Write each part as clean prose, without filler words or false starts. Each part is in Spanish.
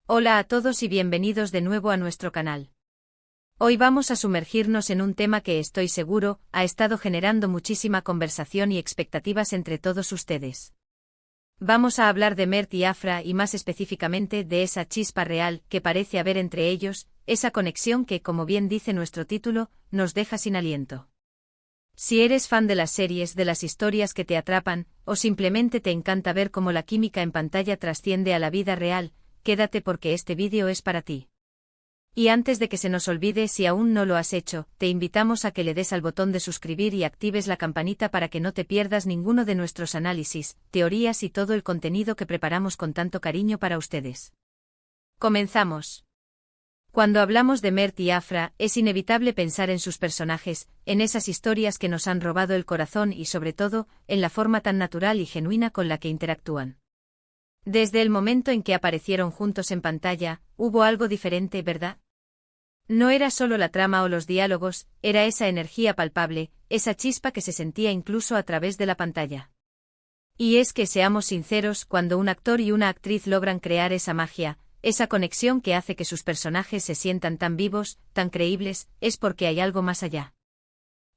Hola a todos y bienvenidos de nuevo a nuestro canal. Hoy vamos a sumergirnos en un tema que estoy seguro ha estado generando muchísima conversación y expectativas entre todos ustedes. Vamos a hablar de Mert y Afra y más específicamente de esa chispa real que parece haber entre ellos, esa conexión que, como bien dice nuestro título, nos deja sin aliento. Si eres fan de las series, de las historias que te atrapan, o simplemente te encanta ver cómo la química en pantalla trasciende a la vida real, quédate porque este vídeo es para ti. Y antes de que se nos olvide, si aún no lo has hecho, te invitamos a que le des al botón de suscribir y actives la campanita para que no te pierdas ninguno de nuestros análisis, teorías y todo el contenido que preparamos con tanto cariño para ustedes. Comenzamos. Cuando hablamos de Mert y Afra, es inevitable pensar en sus personajes, en esas historias que nos han robado el corazón y sobre todo, en la forma tan natural y genuina con la que interactúan. Desde el momento en que aparecieron juntos en pantalla, hubo algo diferente, ¿verdad? No era solo la trama o los diálogos, era esa energía palpable, esa chispa que se sentía incluso a través de la pantalla. Y es que seamos sinceros, cuando un actor y una actriz logran crear esa magia, esa conexión que hace que sus personajes se sientan tan vivos, tan creíbles, es porque hay algo más allá.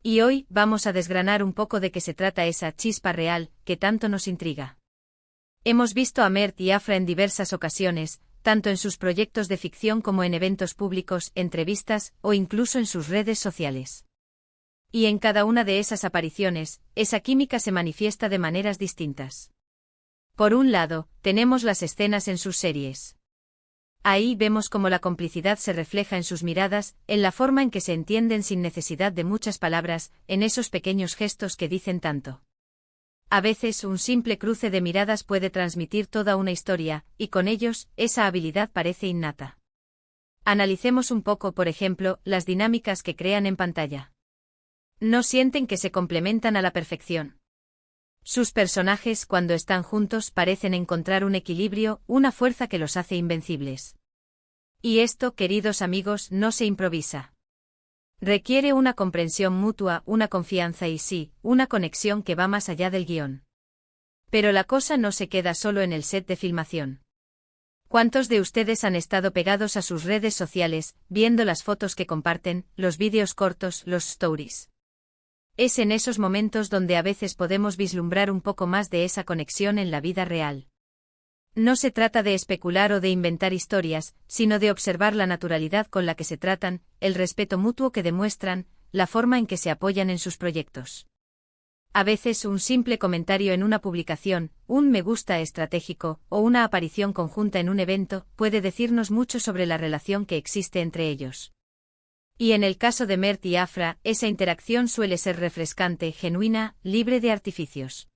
Y hoy vamos a desgranar un poco de qué se trata esa chispa real, que tanto nos intriga. Hemos visto a Mert y Afra en diversas ocasiones, tanto en sus proyectos de ficción como en eventos públicos, entrevistas o incluso en sus redes sociales. Y en cada una de esas apariciones, esa química se manifiesta de maneras distintas. Por un lado, tenemos las escenas en sus series. Ahí vemos cómo la complicidad se refleja en sus miradas, en la forma en que se entienden sin necesidad de muchas palabras, en esos pequeños gestos que dicen tanto. A veces un simple cruce de miradas puede transmitir toda una historia, y con ellos, esa habilidad parece innata. Analicemos un poco, por ejemplo, las dinámicas que crean en pantalla. No sienten que se complementan a la perfección. Sus personajes, cuando están juntos, parecen encontrar un equilibrio, una fuerza que los hace invencibles. Y esto, queridos amigos, no se improvisa. Requiere una comprensión mutua, una confianza y sí, una conexión que va más allá del guión. Pero la cosa no se queda solo en el set de filmación. ¿Cuántos de ustedes han estado pegados a sus redes sociales, viendo las fotos que comparten, los vídeos cortos, los stories? Es en esos momentos donde a veces podemos vislumbrar un poco más de esa conexión en la vida real. No se trata de especular o de inventar historias, sino de observar la naturalidad con la que se tratan, el respeto mutuo que demuestran, la forma en que se apoyan en sus proyectos. A veces un simple comentario en una publicación, un me gusta estratégico, o una aparición conjunta en un evento, puede decirnos mucho sobre la relación que existe entre ellos. Y en el caso de Mert y Afra, esa interacción suele ser refrescante, genuina, libre de artificios.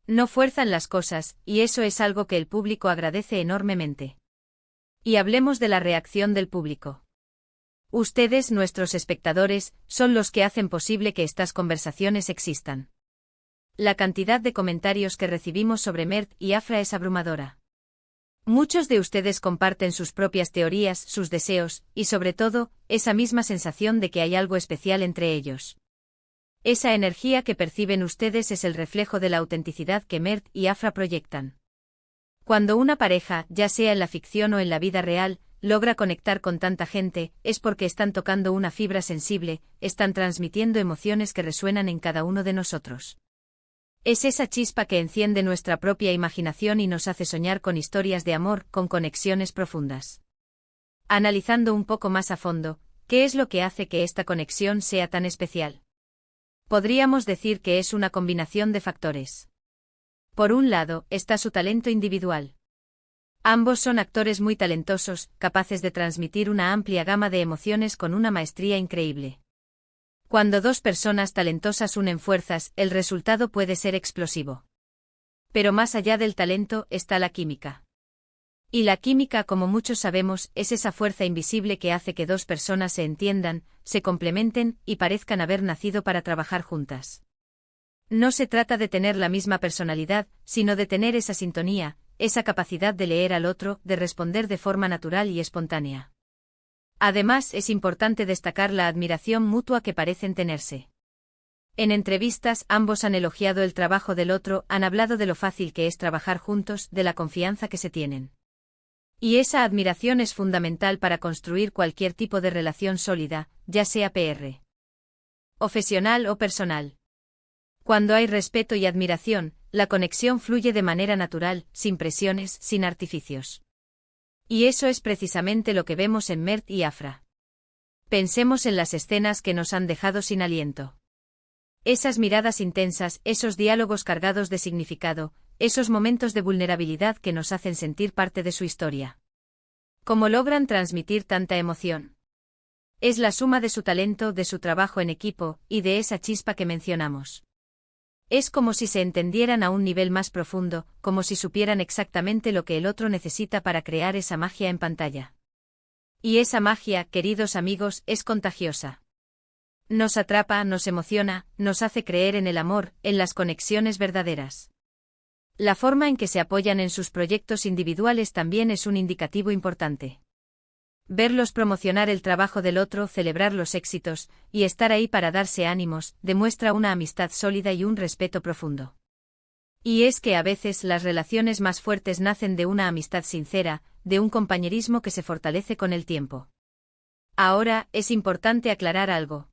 No fuerzan las cosas, y eso es algo que el público agradece enormemente. Y hablemos de la reacción del público. Ustedes, nuestros espectadores, son los que hacen posible que estas conversaciones existan. La cantidad de comentarios que recibimos sobre Mert y Afra es abrumadora. Muchos de ustedes comparten sus propias teorías, sus deseos, y sobre todo, esa misma sensación de que hay algo especial entre ellos. Esa energía que perciben ustedes es el reflejo de la autenticidad que Mert y Afra proyectan. Cuando una pareja, ya sea en la ficción o en la vida real, logra conectar con tanta gente, es porque están tocando una fibra sensible, están transmitiendo emociones que resuenan en cada uno de nosotros. Es esa chispa que enciende nuestra propia imaginación y nos hace soñar con historias de amor, con conexiones profundas. Analizando un poco más a fondo, ¿qué es lo que hace que esta conexión sea tan especial? Podríamos decir que es una combinación de factores. Por un lado, está su talento individual. Ambos son actores muy talentosos, capaces de transmitir una amplia gama de emociones con una maestría increíble. Cuando dos personas talentosas unen fuerzas, el resultado puede ser explosivo. Pero más allá del talento está la química. Y la química, como muchos sabemos, es esa fuerza invisible que hace que dos personas se entiendan, se complementen y parezcan haber nacido para trabajar juntas. No se trata de tener la misma personalidad, sino de tener esa sintonía, esa capacidad de leer al otro, de responder de forma natural y espontánea. Además, es importante destacar la admiración mutua que parecen tenerse. En entrevistas, ambos han elogiado el trabajo del otro, han hablado de lo fácil que es trabajar juntos, de la confianza que se tienen. Y esa admiración es fundamental para construir cualquier tipo de relación sólida, ya sea PR, profesional o personal. Cuando hay respeto y admiración, la conexión fluye de manera natural, sin presiones, sin artificios. Y eso es precisamente lo que vemos en Mert y Afra. Pensemos en las escenas que nos han dejado sin aliento. Esas miradas intensas, esos diálogos cargados de significado, esos momentos de vulnerabilidad que nos hacen sentir parte de su historia. ¿Cómo logran transmitir tanta emoción? Es la suma de su talento, de su trabajo en equipo, y de esa chispa que mencionamos. Es como si se entendieran a un nivel más profundo, como si supieran exactamente lo que el otro necesita para crear esa magia en pantalla. Y esa magia, queridos amigos, es contagiosa. Nos atrapa, nos emociona, nos hace creer en el amor, en las conexiones verdaderas. La forma en que se apoyan en sus proyectos individuales también es un indicativo importante. Verlos promocionar el trabajo del otro, celebrar los éxitos, y estar ahí para darse ánimos, demuestra una amistad sólida y un respeto profundo. Y es que a veces las relaciones más fuertes nacen de una amistad sincera, de un compañerismo que se fortalece con el tiempo. Ahora, es importante aclarar algo.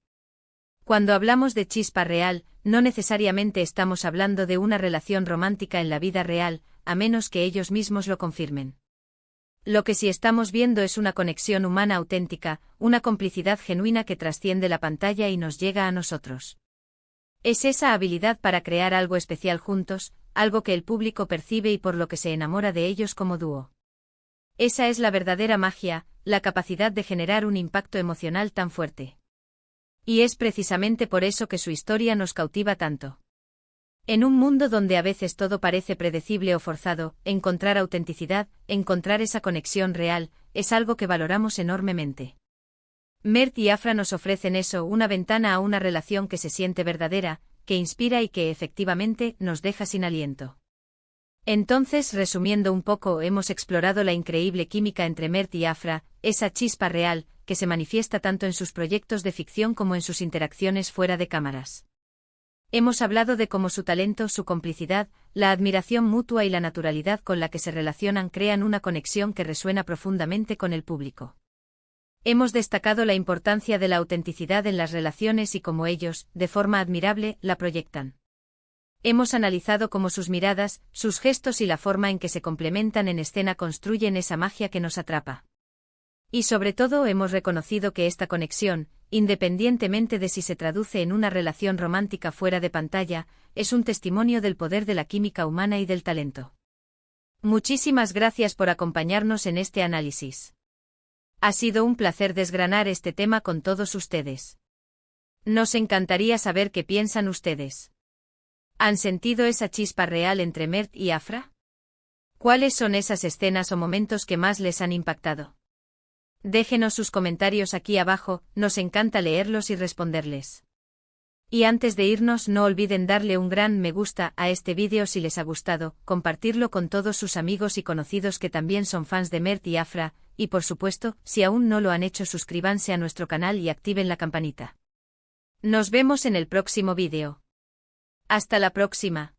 Cuando hablamos de chispa real, no necesariamente estamos hablando de una relación romántica en la vida real, a menos que ellos mismos lo confirmen. Lo que sí estamos viendo es una conexión humana auténtica, una complicidad genuina que trasciende la pantalla y nos llega a nosotros. Es esa habilidad para crear algo especial juntos, algo que el público percibe y por lo que se enamora de ellos como dúo. Esa es la verdadera magia, la capacidad de generar un impacto emocional tan fuerte. Y es precisamente por eso que su historia nos cautiva tanto. En un mundo donde a veces todo parece predecible o forzado, encontrar autenticidad, encontrar esa conexión real, es algo que valoramos enormemente. Mert y Afra nos ofrecen eso, una ventana a una relación que se siente verdadera, que inspira y que efectivamente nos deja sin aliento. Entonces, resumiendo un poco, hemos explorado la increíble química entre Mert y Afra, esa chispa real, que se manifiesta tanto en sus proyectos de ficción como en sus interacciones fuera de cámaras. Hemos hablado de cómo su talento, su complicidad, la admiración mutua y la naturalidad con la que se relacionan crean una conexión que resuena profundamente con el público. Hemos destacado la importancia de la autenticidad en las relaciones y cómo ellos, de forma admirable, la proyectan. Hemos analizado cómo sus miradas, sus gestos y la forma en que se complementan en escena construyen esa magia que nos atrapa. Y sobre todo hemos reconocido que esta conexión, independientemente de si se traduce en una relación romántica fuera de pantalla, es un testimonio del poder de la química humana y del talento. Muchísimas gracias por acompañarnos en este análisis. Ha sido un placer desgranar este tema con todos ustedes. Nos encantaría saber qué piensan ustedes. ¿Han sentido esa chispa real entre Mert y Afra? ¿Cuáles son esas escenas o momentos que más les han impactado? Déjenos sus comentarios aquí abajo, nos encanta leerlos y responderles. Y antes de irnos no olviden darle un gran me gusta a este vídeo si les ha gustado, compartirlo con todos sus amigos y conocidos que también son fans de Mert y Afra, y por supuesto, si aún no lo han hecho suscríbanse a nuestro canal y activen la campanita. Nos vemos en el próximo vídeo. Hasta la próxima.